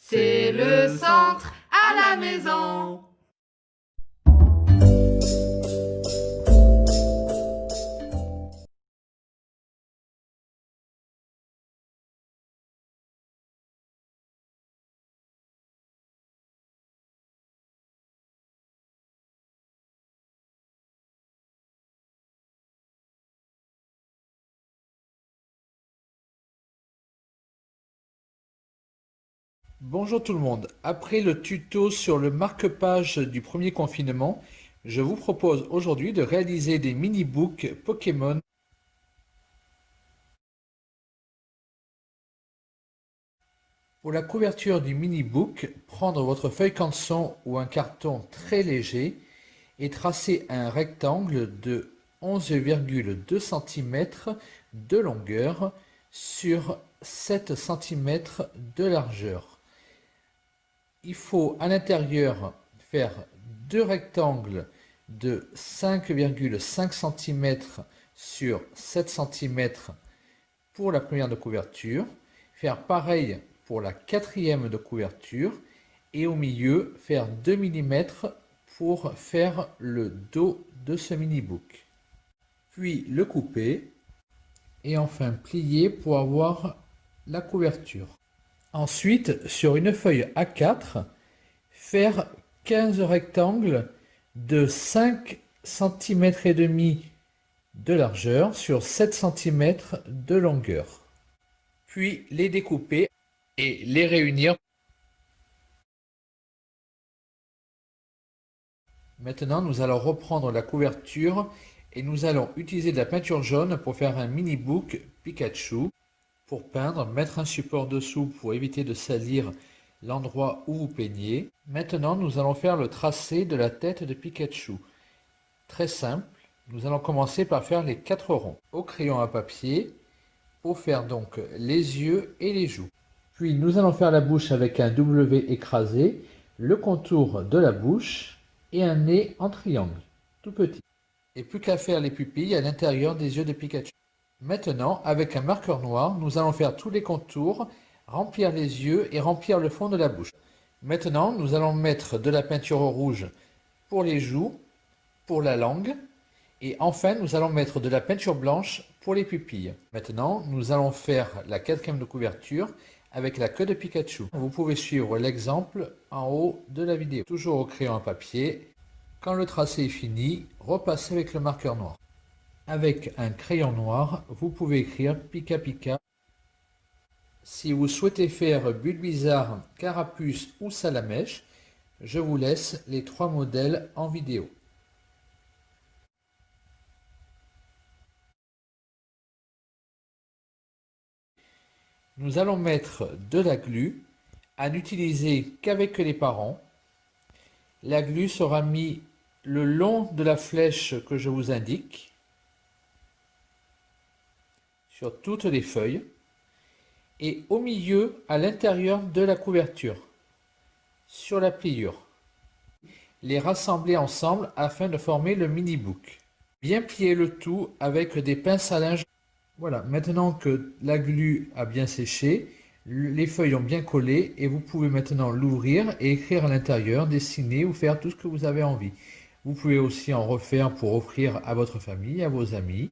C'est le centre à la maison. Bonjour tout le monde, après le tuto sur le marque-page du premier confinement, je vous propose aujourd'hui de réaliser des mini-books Pokémon. Pour la couverture du mini-book, prendre votre feuille canson ou un carton très léger et tracer un rectangle de 11,2 cm de longueur sur 7 cm de largeur. Il faut à l'intérieur faire deux rectangles de 5,5 cm sur 7 cm pour la première de couverture, faire pareil pour la quatrième de couverture et au milieu faire 2 mm pour faire le dos de ce mini-book. Puis le couper et enfin plier pour avoir la couverture. Ensuite, sur une feuille A4, faire 15 rectangles de 5 cm et demi de largeur sur 7 cm de longueur. Puis les découper et les réunir. Maintenant, nous allons reprendre la couverture et nous allons utiliser de la peinture jaune pour faire un mini-book Pikachu. Pour peindre, mettre un support dessous pour éviter de salir l'endroit où vous peignez. Maintenant, nous allons faire le tracé de la tête de Pikachu. Très simple, nous allons commencer par faire les 4 ronds au crayon à papier pour faire donc les yeux et les joues. Puis nous allons faire la bouche avec un W écrasé, le contour de la bouche et un nez en triangle, tout petit. Et plus qu'à faire les pupilles à l'intérieur des yeux de Pikachu. Maintenant, avec un marqueur noir, nous allons faire tous les contours, remplir les yeux et remplir le fond de la bouche. Maintenant, nous allons mettre de la peinture rouge pour les joues, pour la langue, et enfin, nous allons mettre de la peinture blanche pour les pupilles. Maintenant, nous allons faire la quatrième de couverture avec la queue de Pikachu. Vous pouvez suivre l'exemple en haut de la vidéo. Toujours au crayon à papier. Quand le tracé est fini, repassez avec le marqueur noir. Avec un crayon noir, vous pouvez écrire Pika Pika. Si vous souhaitez faire Bulbizarre, Carapuce ou Salamèche, je vous laisse les 3 modèles en vidéo. Nous allons mettre de la glu, à n'utiliser qu'avec les parents. La glu sera mise le long de la flèche que je vous indique, sur toutes les feuilles, et au milieu, à l'intérieur de la couverture, sur la pliure. Les rassembler ensemble afin de former le mini-book. Bien plier le tout avec des pinces à linge. Voilà, maintenant que la glu a bien séché, les feuilles ont bien collé et vous pouvez maintenant l'ouvrir et écrire à l'intérieur, dessiner ou faire tout ce que vous avez envie. Vous pouvez aussi en refaire pour offrir à votre famille, à vos amis.